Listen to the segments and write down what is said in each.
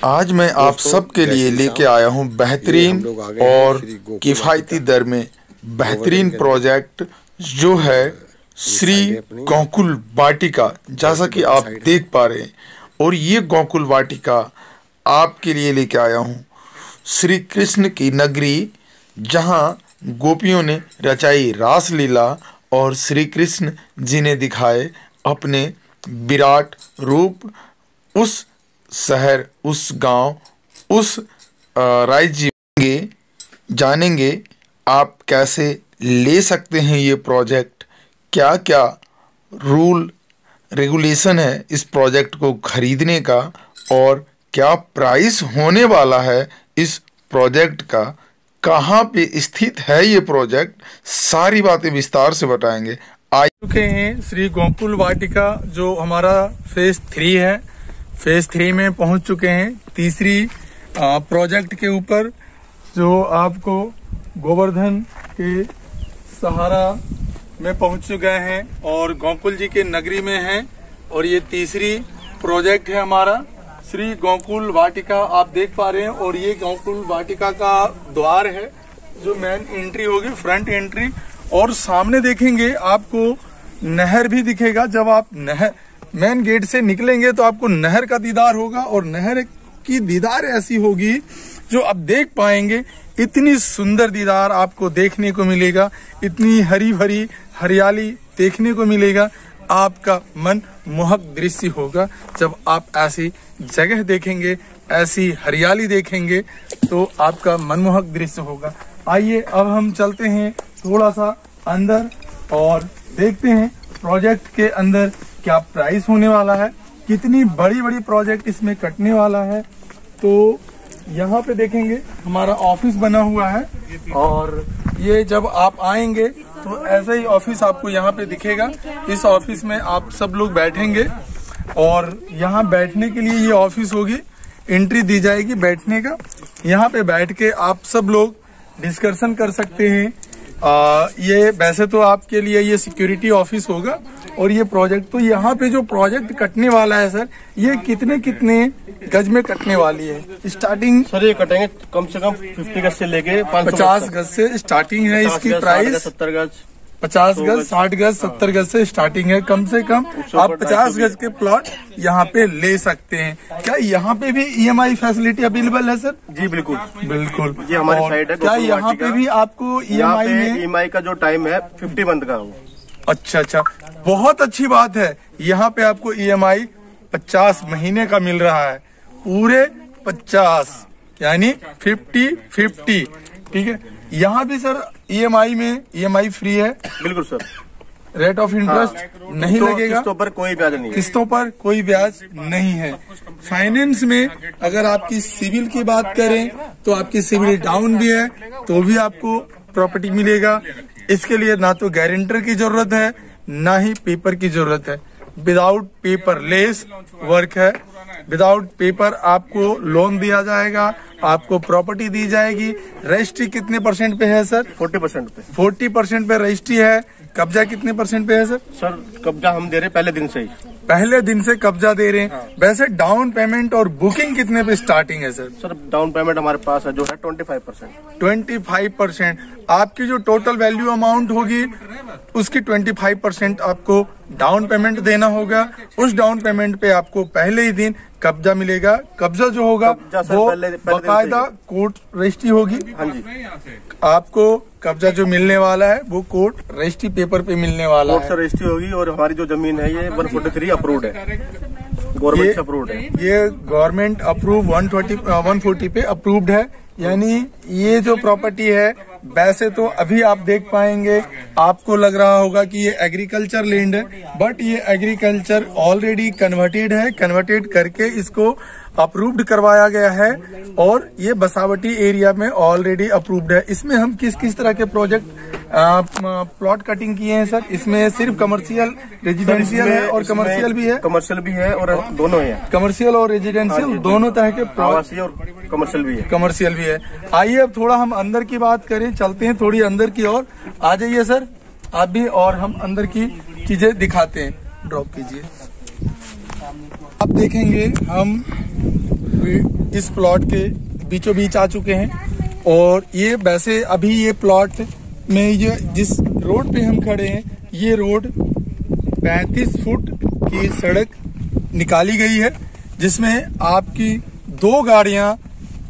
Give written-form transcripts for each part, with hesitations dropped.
आज मैं आप सबके लिए लेके आया हूं बेहतरीन और किफ़ायती दर में बेहतरीन प्रोजेक्ट जो है श्री गोकुल वाटिका, जैसा कि आप देख पा रहे हैं। और ये गोकुल वाटिका आपके लिए लेके आया हूं श्री कृष्ण की नगरी, जहां गोपियों ने रचाई रासलीला और श्री कृष्ण जी ने दिखाए अपने विराट रूप। उस शहर, उस गांव, उस राज्य में जानेंगे आप कैसे ले सकते हैं ये प्रोजेक्ट, क्या क्या रूल रेगुलेशन है इस प्रोजेक्ट को खरीदने का, और क्या प्राइस होने वाला है इस प्रोजेक्ट का, कहाँ पे स्थित है ये प्रोजेक्ट, सारी बातें विस्तार से बताएंगे। आ चुके हैं श्री गोकुल वाटिका, जो हमारा फेज 3 है। फेज 3 में पहुंच चुके हैं, तीसरी प्रोजेक्ट के ऊपर, जो आपको गोवर्धन के सहारा में पहुंच चुके हैं और गोकुल जी के नगरी में हैं। और ये तीसरी प्रोजेक्ट है हमारा श्री गोकुल वाटिका, आप देख पा रहे हैं। और ये गोकुल वाटिका का द्वार है, जो मेन एंट्री होगी, फ्रंट एंट्री। और सामने देखेंगे आपको नहर भी दिखेगा। जब आप नहर मेन गेट से निकलेंगे तो आपको नहर का दीदार होगा, और नहर की दीदार ऐसी होगी जो आप देख पाएंगे। इतनी सुंदर दीदार आपको देखने को मिलेगा, इतनी हरी भरी हरियाली देखने को मिलेगा, आपका मन मोहक दृश्य होगा। जब आप ऐसी जगह देखेंगे, ऐसी हरियाली देखेंगे, तो आपका मनमोहक दृश्य होगा। आइए अब हम चलते हैं थोड़ा सा अंदर और देखते हैं प्रोजेक्ट के अंदर क्या प्राइस होने वाला है, कितनी बड़ी बड़ी प्रोजेक्ट इसमें कटने वाला है। तो यहाँ पे देखेंगे हमारा ऑफिस बना हुआ है, और ये जब आप आएंगे तो ऐसा ही ऑफिस आपको यहाँ पे दिखेगा। इस ऑफिस में आप सब लोग बैठेंगे, और यहाँ बैठने के लिए ये ऑफिस होगी, एंट्री दी जाएगी बैठने का। यहाँ पे बैठ के आप सब लोग डिस्कशन कर सकते हैं। ये वैसे तो आपके लिए ये सिक्योरिटी ऑफिस होगा। और ये प्रोजेक्ट, तो यहाँ पे जो प्रोजेक्ट कटने वाला है सर, ये कितने कितने गज में कटने वाली है? स्टार्टिंग सर ये कटेंगे कम से कम 50 गज से लेके 50 गज से स्टार्टिंग है इसकी प्राइस। 70 गज, 50 गज, 60 गज, 70 गज से स्टार्टिंग है। कम से कम आप 50 गज के प्लॉट यहाँ पे ले सकते हैं। क्या यहाँ पे भी EMI फैसिलिटी अवेलेबल है सर? जी बिल्कुल बिल्कुल, ये हमारी साइड है। क्या यहाँ पे भी आपको EMI का जो टाइम है 50 मंथ का हो? अच्छा अच्छा, बहुत अच्छी बात है। यहाँ पे आपको EMI 50 महीने का मिल रहा है, पूरे 50 यानी 50-50, ठीक है। यहाँ भी सर EMI फ्री है? बिल्कुल सर, रेट ऑफ इंटरेस्ट नहीं लगेगा, किस्तों पर कोई ब्याज नहीं है। किस्तों पर कोई ब्याज नहीं है। फाइनेंस में अगर आपकी सिविल की बात करें तो आपकी सिविल डाउन भी है तो भी आपको प्रॉपर्टी मिलेगा। इसके लिए ना तो गारंटर की जरूरत है, ना ही पेपर की जरूरत है। विदाउट पेपर लेस वर्क है। विदाउट पेपर आपको लोन दिया जाएगा, आपको प्रॉपर्टी दी जाएगी। रजिस्ट्री कितने % पे है सर? 40% पे। 40% पे रजिस्ट्री है। कब्जा कितने % पे है सर? सर कब्जा हम दे रहे पहले दिन से ही। पहले दिन से कब्जा दे रहे हैं। वैसे डाउन पेमेंट और बुकिंग कितने पे स्टार्टिंग है सर? सर डाउन पेमेंट हमारे पास है जो है 25%। 25%। आपकी जो टोटल वैल्यू अमाउंट होगी उसकी 25% आपको डाउन पेमेंट देना होगा। उस डाउन पेमेंट पे आपको पहले ही दिन कब्जा मिलेगा। कब्जा जो होगा वो बाकायदा कोर्ट रजिस्ट्री होगी। हाँ जी, आपको कब्जा जो मिलने वाला है वो कोर्ट रजिस्ट्री पेपर पे मिलने वाला है। कोर्ट से रजिस्ट्री होगी। और हमारी जो जमीन है ये 143 अप्रूव्ड है, गवर्नमेंट से अप्रूव्ड है। ये गवर्नमेंट अप्रूव 140 पे अप्रूव्ड है। यानी ये जो प्रॉपर्टी है, वैसे तो अभी आप देख पाएंगे, आपको लग रहा होगा कि ये एग्रीकल्चर लैंड है, बट ये एग्रीकल्चर ऑलरेडी कन्वर्टेड है। कन्वर्टेड करके इसको अप्रूव्ड करवाया गया है, और ये बसावटी एरिया में ऑलरेडी अप्रूव्ड है। इसमें हम किस किस तरह के प्रोजेक्ट प्लॉट कटिंग किए हैं सर? इसमें सिर्फ कमर्शियल, रेजिडेंशियल है और कमर्शियल भी है? कमर्शियल भी है और दोनों है। कमर्शियल और रेजिडेंशियल दोनों तरह के आवासीय और कमर्शियल भी है। कमर्शियल भी है। आइए अब थोड़ा हम अंदर की बात करें, चलते हैं थोड़ी अंदर की ओर। आ जाइए सर आप भी, और हम अंदर की चीजें दिखाते हैं। ड्रॉप कीजिए। अब देखेंगे हम इस प्लॉट के बीचों बीच आ चुके हैं। और ये वैसे अभी ये प्लॉट में ये जिस रोड पे हम खड़े हैं, ये रोड 35 फुट की सड़क निकाली गई है, जिसमें आपकी 2 गाड़ियां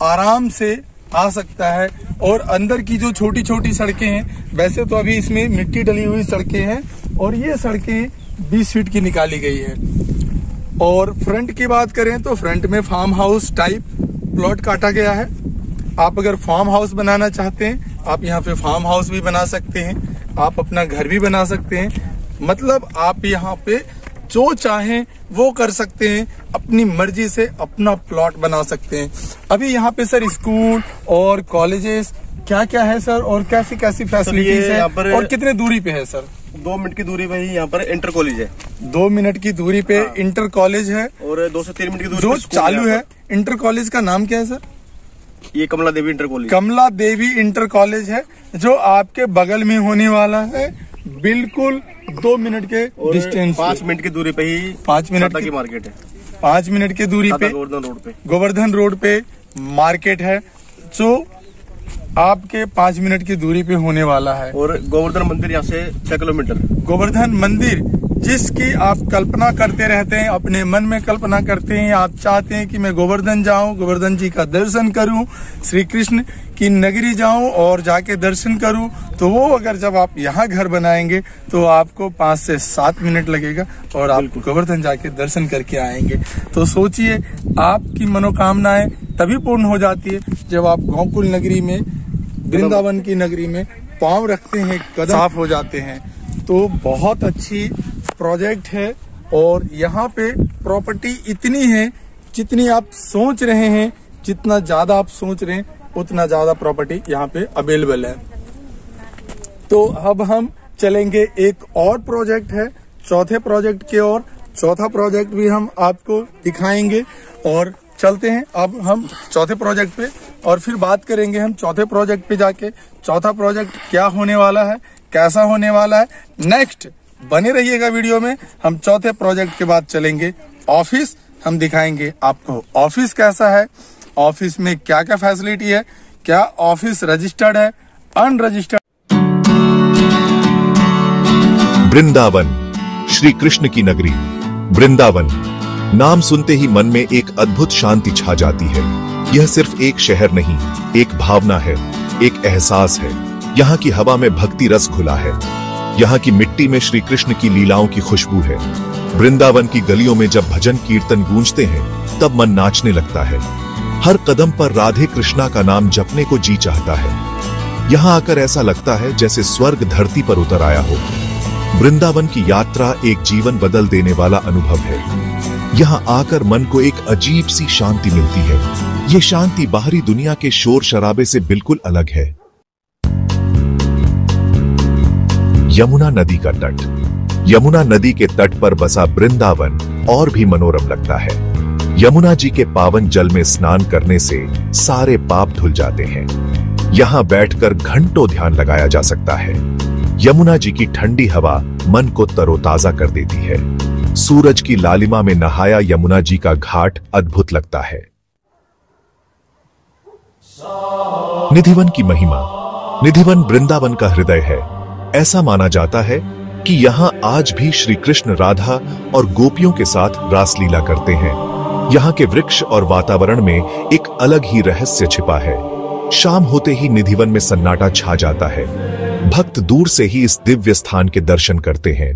आराम से आ सकता है। और अंदर की जो छोटी छोटी सड़कें हैं, वैसे तो अभी इसमें मिट्टी डली हुई सड़कें हैं, और ये सड़कें 20 फीट की निकाली गई है। और फ्रंट की बात करें तो फ्रंट में फार्म हाउस टाइप प्लॉट काटा गया है। आप अगर फार्म हाउस बनाना चाहते हैं, आप यहाँ पे फार्म हाउस भी बना सकते हैं, आप अपना घर भी बना सकते हैं। मतलब आप यहाँ पे जो चाहें वो कर सकते हैं, अपनी मर्जी से अपना प्लॉट बना सकते हैं। अभी यहाँ पे सर स्कूल और कॉलेजेस क्या क्या है सर, और कैसी कैसी फैसिलिटीज है, और कितने दूरी पे है सर? 2 मिनट की दूरी पे ही यहाँ पर इंटर कॉलेज है। 2 मिनट की दूरी पे इंटर कॉलेज है, और 2 से 3 मिनट की दूरी जो चालू है। इंटर कॉलेज का नाम क्या है सर? ये कमला देवी इंटर कॉलेज। कमला देवी इंटर कॉलेज है, जो आपके बगल में होने वाला है, बिल्कुल 2 मिनट के डिस्टेंस, 5 मिनट की दूरी पे ही 5 मिनट की मार्केट है। 5 मिनट की दूरी पे गोवर्धन रोड पे मार्केट है, जो आपके 5 मिनट की दूरी पे होने वाला है। और गोवर्धन मंदिर यहाँ से 6 किलोमीटर। गोवर्धन मंदिर जिसकी आप कल्पना करते रहते हैं, अपने मन में कल्पना करते हैं, आप चाहते हैं कि मैं गोवर्धन जाऊं, गोवर्धन जी का दर्शन करूं, श्री कृष्ण की नगरी जाऊं और जाके दर्शन करूं, तो वो अगर जब आप यहाँ घर बनाएंगे तो आपको 5 से 7 मिनट लगेगा और आप गोवर्धन जाके दर्शन करके आएंगे। तो सोचिए, आपकी मनोकामनाएं तभी पूर्ण हो जाती है जब आप गोकुल नगरी में, वृंदावन की नगरी में पांव रखते हैं, कदम साफ हो जाते हैं। तो बहुत अच्छी प्रोजेक्ट है, और यहाँ पे प्रॉपर्टी इतनी है जितनी आप सोच रहे हैं, जितना ज्यादा आप सोच रहे हैं उतना ज्यादा प्रॉपर्टी यहाँ पे अवेलेबल है। तो अब हम चलेंगे, एक और प्रोजेक्ट है चौथे प्रोजेक्ट की ओर। चौथा प्रोजेक्ट भी हम आपको दिखाएंगे, और चलते हैं अब हम चौथे प्रोजेक्ट पे, और फिर बात करेंगे हम चौथे प्रोजेक्ट पे जाके चौथा प्रोजेक्ट क्या होने वाला है, कैसा होने वाला है। नेक्स्ट बने रहिएगा वीडियो में। हम चौथे प्रोजेक्ट के बाद चलेंगे ऑफिस, हम दिखाएंगे आपको ऑफिस कैसा है, ऑफिस में क्या क्या फैसिलिटी है, क्या ऑफिस रजिस्टर्ड है, अनरजिस्टर्ड। वृंदावन, श्री कृष्ण की नगरी। वृंदावन नाम सुनते ही मन में एक अद्भुत शांति छा जाती है। यह सिर्फ एक शहर नहीं, एक भावना है, एक एहसास है। यहाँ की हवा में भक्ति रस घुला है, यहाँ की मिट्टी में श्री कृष्ण की लीलाओं की खुशबू है। वृंदावन की गलियों में जब भजन कीर्तन गूंजते हैं, तब मन नाचने लगता है। हर कदम पर राधे कृष्णा का नाम जपने को जी चाहता है। यहाँ आकर ऐसा लगता है जैसे स्वर्ग धरती पर उतर आया हो। वृंदावन की यात्रा एक जीवन बदल देने वाला अनुभव है। यहाँ आकर मन को एक अजीब सी शांति मिलती है। ये शांति बाहरी दुनिया के शोर शराबे से बिल्कुल अलग है। यमुना नदी का तट। यमुना नदी के तट पर बसा वृंदावन और भी मनोरम लगता है। यमुना जी के पावन जल में स्नान करने से सारे पाप धुल जाते हैं। यहाँ बैठकर घंटों ध्यान लगाया जा सकता है। यमुना जी की ठंडी हवा मन को तरोताजा कर देती है। सूरज की लालिमा में नहाया यमुना जी का घाट अद्भुत लगता है। निधिवन की महिमा। निधिवन वृंदावन का हृदय है। ऐसा माना जाता है कि यहाँ आज भी श्री कृष्ण राधा और गोपियों के साथ रासलीला करते हैं। यहाँ के वृक्ष और वातावरण में एक अलग ही रहस्य छिपा है। शाम होते ही निधिवन में सन्नाटा छा जाता है। भक्त दूर से ही इस दिव्य स्थान के दर्शन करते हैं।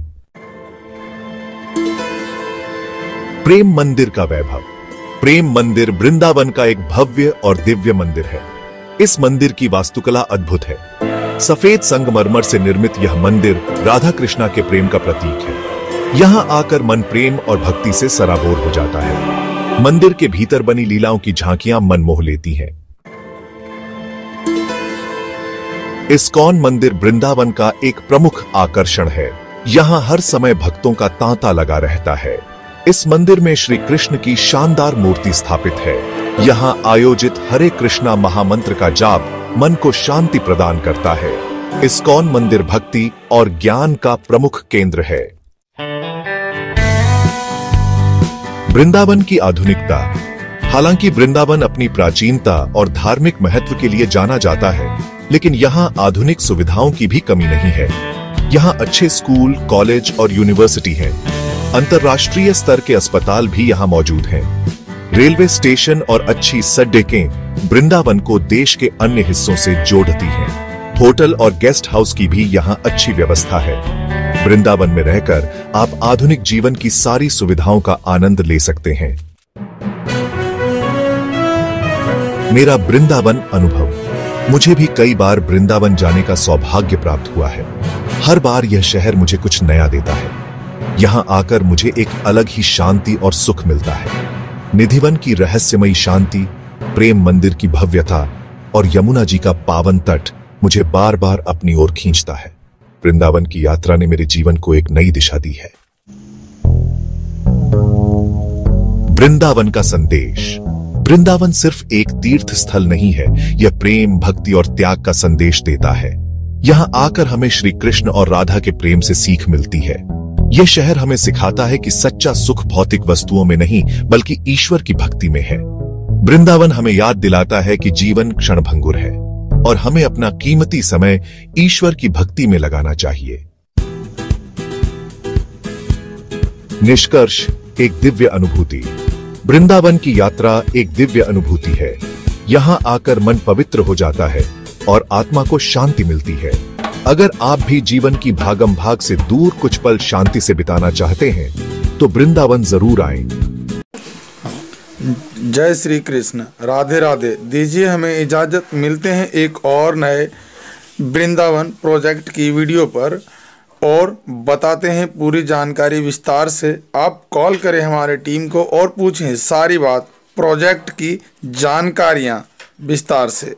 प्रेम मंदिर का वैभव। प्रेम मंदिर वृंदावन का एक भव्य और दिव्य मंदिर है। इस मंदिर की वास्तुकला अद्भुत है। सफेद संगमरमर से निर्मित यह मंदिर राधा कृष्णा के प्रेम का प्रतीक है। यहाँ आकर मन प्रेम और भक्ति से सराबोर हो जाता है। मंदिर के भीतर बनी लीलाओं की झांकियां मन मोह लेती हैं। इस्कॉन मंदिर वृंदावन का एक प्रमुख आकर्षण है। यहाँ हर समय भक्तों का तांता लगा रहता है। इस मंदिर में श्री कृष्ण की शानदार मूर्ति स्थापित है। यहाँ आयोजित हरे कृष्णा महामंत्र का जाप मन को शांति प्रदान करता है। इस्कॉन मंदिर भक्ति और ज्ञान का प्रमुख केंद्र है। वृंदावन की आधुनिकता। हालांकि वृंदावन अपनी प्राचीनता और धार्मिक महत्व के लिए जाना जाता है, लेकिन यहाँ आधुनिक सुविधाओं की भी कमी नहीं है। यहाँ अच्छे स्कूल, कॉलेज और यूनिवर्सिटी हैं। अंतर्राष्ट्रीय स्तर के अस्पताल भी यहाँ मौजूद हैं। रेलवे स्टेशन और अच्छी सड़कें वृंदावन को देश के अन्य हिस्सों से जोड़ती हैं। होटल और गेस्ट हाउस की भी यहाँ अच्छी व्यवस्था है। वृंदावन में रहकर आप आधुनिक जीवन की सारी सुविधाओं का आनंद ले सकते हैं। मेरा वृंदावन अनुभव। मुझे भी कई बार वृंदावन जाने का सौभाग्य प्राप्त हुआ है। हर बार यह शहर मुझे कुछ नया देता है। यहाँ आकर मुझे एक अलग ही शांति और सुख मिलता है। निधिवन की रहस्यमयी शांति, प्रेम मंदिर की भव्यता और यमुना जी का पावन तट मुझे बार बार अपनी ओर खींचता है। वृंदावन की यात्रा ने मेरे जीवन को एक नई दिशा दी है। वृंदावन का संदेश। वृंदावन सिर्फ एक तीर्थ स्थल नहीं है, यह प्रेम, भक्ति और त्याग का संदेश देता है। यहाँ आकर हमें श्री कृष्ण और राधा के प्रेम से सीख मिलती है। यह शहर हमें सिखाता है कि सच्चा सुख भौतिक वस्तुओं में नहीं, बल्कि ईश्वर की भक्ति में है। वृंदावन हमें याद दिलाता है कि जीवन क्षणभंगुर है और हमें अपना कीमती समय ईश्वर की भक्ति में लगाना चाहिए। निष्कर्ष, एक दिव्य अनुभूति। वृंदावन की यात्रा एक दिव्य अनुभूति है। यहाँ आकर मन पवित्र हो जाता है और आत्मा को शांति मिलती है। अगर आप भी जीवन की भागम भाग से दूर कुछ पल शांति से बिताना चाहते हैं तो वृंदावन जरूर आएं। जय श्री कृष्ण, राधे राधे। दीजिए हमें इजाजत, मिलते हैं एक और नए वृंदावन प्रोजेक्ट की वीडियो पर और बताते हैं पूरी जानकारी विस्तार से। आप कॉल करें हमारे टीम को और पूछें सारी बात, प्रोजेक्ट की जानकारियां विस्तार से।